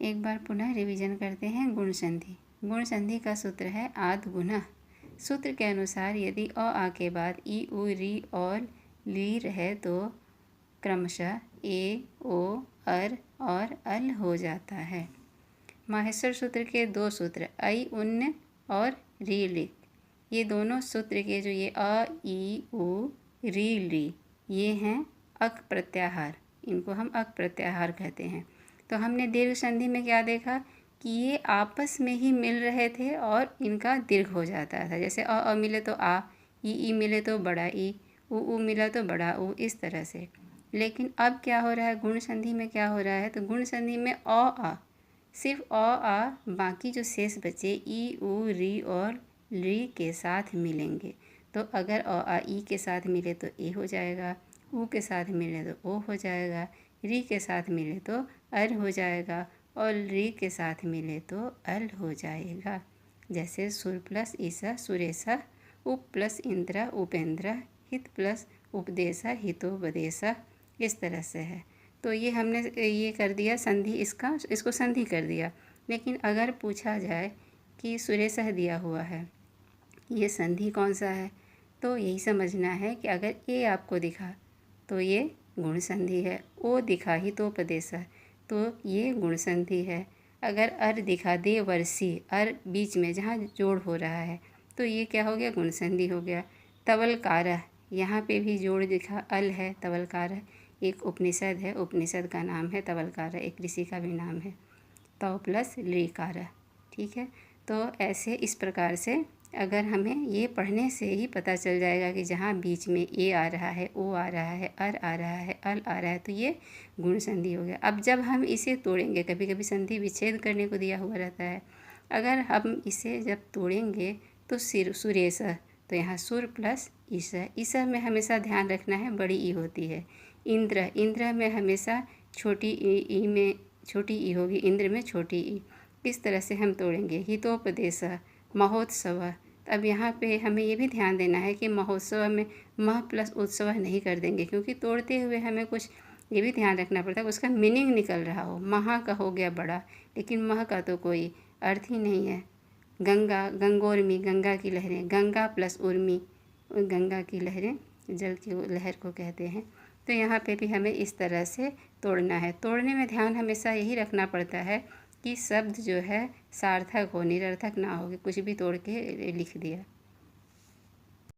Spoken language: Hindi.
एक बार पुनः रिवीजन करते हैं गुण संधि। गुण संधि का सूत्र है आद गुना। सूत्र के अनुसार यदि अ आ के बाद ई उ री और ली रहे तो क्रमशः ए ओ अर और अल हो जाता है। माहेश्वर सूत्र के दो सूत्र ऐ उन्न और री ली, ये दोनों सूत्र के जो ये अ ई उ री ली ये हैं अक प्रत्याहार, इनको हम अक प्रत्याहार कहते हैं। तो हमने दीर्घ संधि में क्या देखा कि ये आपस में ही मिल रहे थे और इनका दीर्घ हो जाता था। जैसे अ मिले तो आ, ई मिले तो बड़ा ई, उ मिला तो बड़ा उ, इस तरह से। लेकिन अब क्या हो रहा है गुण संधि में, क्या हो रहा है तो गुण संधि में अ आ, सिर्फ अ आ, बाकी जो शेष बचे ई उ री और ली के साथ मिलेंगे। तो अगर अ आ ई के साथ मिले तो ए हो जाएगा, उ के साथ मिले तो ओ हो जाएगा, री के साथ मिले तो अर हो जाएगा और री के साथ मिले तो अल हो जाएगा। जैसे सुर प्लस ईसा सुरेशा, उप प्लस इंद्रा उपेंद्रा, हित प्लस उपदेशा हितोपदेशा, इस तरह से है। तो ये हमने ये कर दिया संधि, इसको संधि कर दिया। लेकिन अगर पूछा जाए कि सुरेशा दिया हुआ है, ये संधि कौन सा है, तो यही समझना है कि अगर ए आपको दिखा तो ये गुण संधि है, ओ दिखा हितोपदेशा तो ये गुण संधि है। अगर अर दिखा दे वर्षी, अर बीच में जहाँ जोड़ हो रहा है तो ये क्या हो गया गुण संधि हो गया। तवलकारः, यहाँ पे भी जोड़ दिखा, अल है, तवलकारः एक उपनिषद है, उपनिषद का नाम है तवलकारः, एक ऋषि का भी नाम है। तव प्लस लीकारः, ठीक है। तो ऐसे इस प्रकार से अगर हमें ये पढ़ने से ही पता चल जाएगा कि जहाँ बीच में ए आ रहा है, ओ आ रहा है, अर आ रहा है, अल आ रहा है तो ये गुण संधि हो गया। अब जब हम इसे तोड़ेंगे, कभी कभी संधि विच्छेद करने को दिया हुआ रहता है, अगर हम इसे जब तोड़ेंगे तो सुरेश, तो यहाँ सुर प्लस ईसा, ईसा में हमेशा ध्यान रखना है बड़ी ई होती है। इंद्र, इंद्र में हमेशा छोटी ई में छोटी ई होगी, इंद्र में छोटी ई। इस तरह से हम तोड़ेंगे। हितोपदेश, महोत्सव, अब यहाँ पे हमें ये भी ध्यान देना है कि महोत्सव में मह प्लस उत्सव नहीं कर देंगे, क्योंकि तोड़ते हुए हमें कुछ ये भी ध्यान रखना पड़ता है उसका मीनिंग निकल रहा हो। महा का हो गया बड़ा, लेकिन मह का तो कोई अर्थ ही नहीं है। गंगा, गंगोर्मी, गंगा की लहरें, गंगा प्लस उर्मी, गंगा की लहरें जल की लहर को कहते हैं। तो यहाँ पे भी हमें इस तरह से तोड़ना है। तोड़ने में ध्यान हमेशा यही रखना पड़ता है कि शब्द जो है सार्थक हो, निरर्थक ना हो कि कुछ भी तोड़ के लिख दिया।